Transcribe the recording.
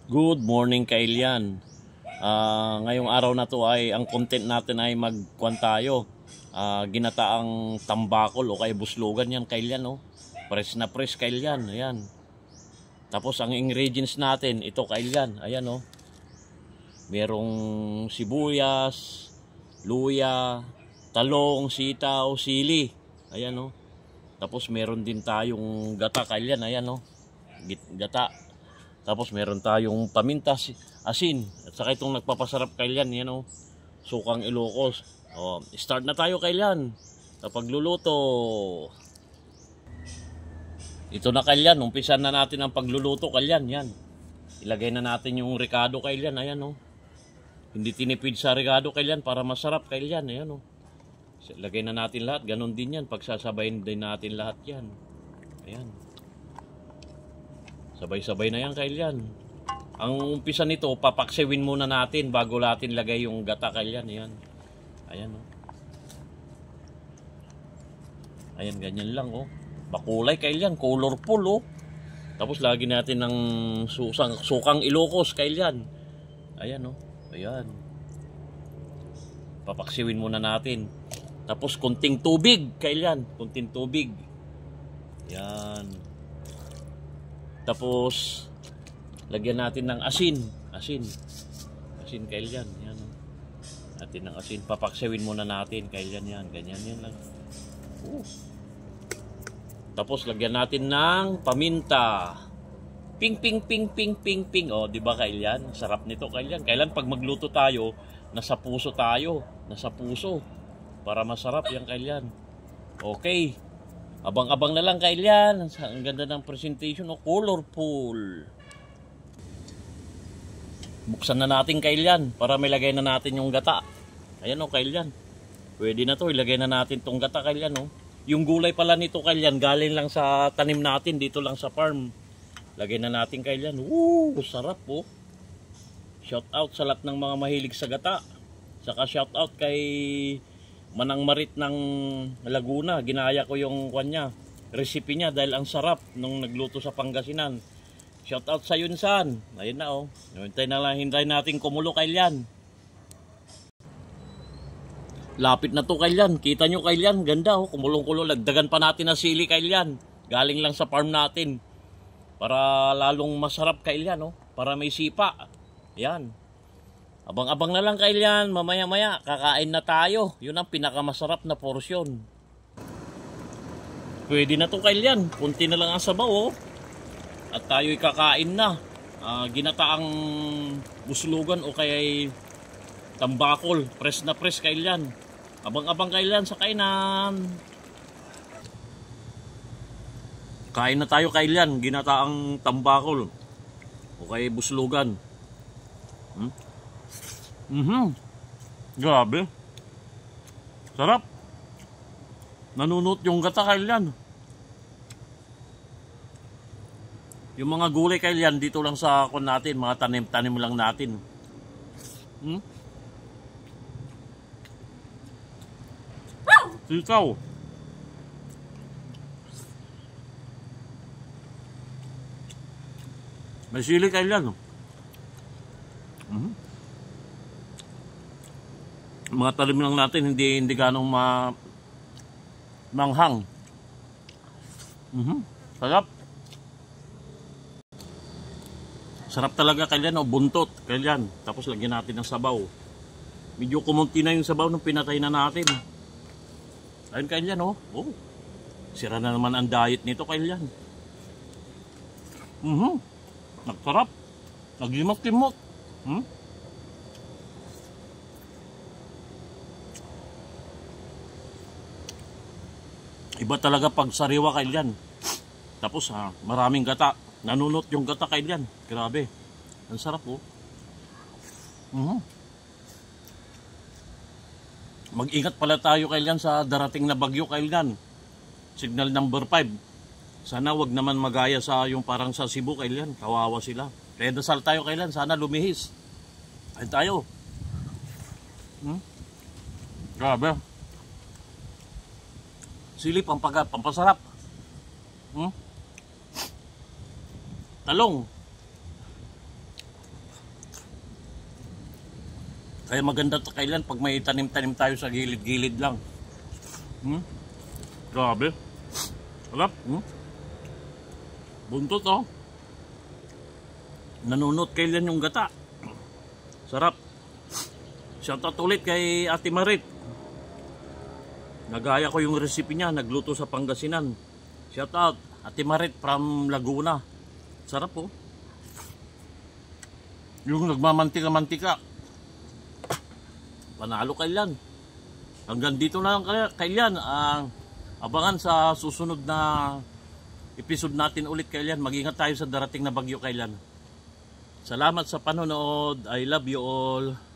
Good morning Kailian. Ngayong araw na to ay ang content natin ay magkuhan tayo. Ginataang tambakol o kay buslugan yan Kailian, no? Fresh na fresh Kailian, ayan. Tapos ang ingredients natin, ito Kailian, ayan, no? Merong sibuyas, luya, talong, sitaw, sili. Ayan, no? Tapos meron din tayong gata Kailian, ayan, no? Gata. Tapos meron tayong paminta, asin. At saka itong nagpapasarap Kailian, yan o. Sukang Ilocos. O, start na tayo Kailian. Sa pagluluto. Ito na Kailian, umpisan na natin ang pagluluto Kailian, yan. Ilagay na natin yung ricado Kailian, ayan o. Hindi tinipid sa ricado Kailian para masarap Kailian, ayan o. Ilagay na natin lahat, ganun din yan. Pagsasabayin din natin lahat yan. Ayan. Sabay-sabay na yan Kailian. Ang umpisa nito, papaksiwin muna natin bago natin lagay yung gata Kailian. Ayan. Ayan o. Ayan, ganyan lang o. Bakulay Kailian, colorful o. Tapos lagi natin ng sukang Ilocos Kailian. Ayan o. Ayan. Papaksiwin muna natin. Tapos kunting tubig Kailian. Kunting tubig. Ayan. Tapos lagyan natin ng asin. Asin Kailian. Yan. Natin ng asin. Papaksawin muna natin Kailian yan. Ganyan yan lang. Tapos lagyan natin ng paminta. Ping ping ping ping ping ping. Oh, di ba Kailian? Sarap nito Kailian. Kailan pag magluto tayo, nasa puso tayo. Nasa puso. Para masarap yan Kailian. Okay. Abang-abang na lang Kailian. Ang ganda ng presentation, oh, colorful. Buksan na natin Kailian para may lagay na natin yung gata. Ayan o Kailian. Pwede na to, ilagay na natin tong gata Kailian, oh. Yung gulay pala nito Kailian, galing lang sa tanim natin dito lang sa farm. Lagay na natin Kailian. Sarap po. Shout out sa lahat ng mga mahilig sa gata. Saka shout out kay Manang Marit ng Laguna. Ginaya ko yung kanya, recipe niya dahil ang sarap nung nagluto sa Pangasinan. Shout out sa Yunsan. Ayun na oh. Hintayin natin kumulo Kailian. Lapit na to Kailian. Kita nyo Kailian, ganda oh. Kumulong-kulo. Lagdagan pa natin na sili Kailian. Galing lang sa farm natin. Para lalong masarap Kailian oh. Para may sipa. Yan. Abang-abang na lang Kailian, mamaya-maya kakain na tayo. Yun ang pinakamasarap na porsyon. Pwede na to Kailian, kunti na lang ang sabaw oh. At tayo'y kakain na. Ginataang buslugan o kaya tambakol, press na press Kailian. Abang-abang Kailian sa kainan. Kain na tayo Kailian, ginataang tambakol o kaya buslugan. Grabe. Sarap. Nanunot yung gata Kailian. Yung mga gulay Kailian dito lang sa kon natin, mga tanim-tanim lang natin. Sitaw. May sili Kailian. Mga talim lang natin, hindi ganong manghang. Sarap. Sarap talaga Kailian, oh, buntot Kailian. Tapos lagyan natin ng sabaw. Medyo kumunti na yung sabaw nung pinatay na natin. Ayun Kailian, oh. Sira na naman ang diet nito Kailian. Nagsarap. Naglimot-limot. Iba talaga pag sariwa Kailian. Tapos maraming gata. Nanunot yung gata Kailian. Grabe. Ang sarap oh. Mag-ingat pala tayo Kailian sa darating na bagyo Kailian. Signal number 5. Sana wag naman magaya sa yung parang sa Cebu Kailian. Kawawa sila. Kaya dasal tayo Kailian. Sana lumihis. Ayun tayo. Grabe. Sili pampasarap. Talong. Kaya maganda to kailan pag may tanim-tanim tayo sa gilid-gilid lang. Grabe. Sarap. Buntot oh. Nanunot kailan yung gata. Sarap. Shoutout ulit kay Ate Marit. Nagaya ko yung recipe niya, nagluto sa Pangasinan. Shoutout Ate Marit from Laguna. Sarap oh. Yung nagmamantika-mantika. Panalo kailan. Hanggang dito na lang kailan. Abangan sa susunod na episode natin ulit kailan. Mag-ingat tayo sa darating na bagyo kailan. Salamat sa panonood. I love you all.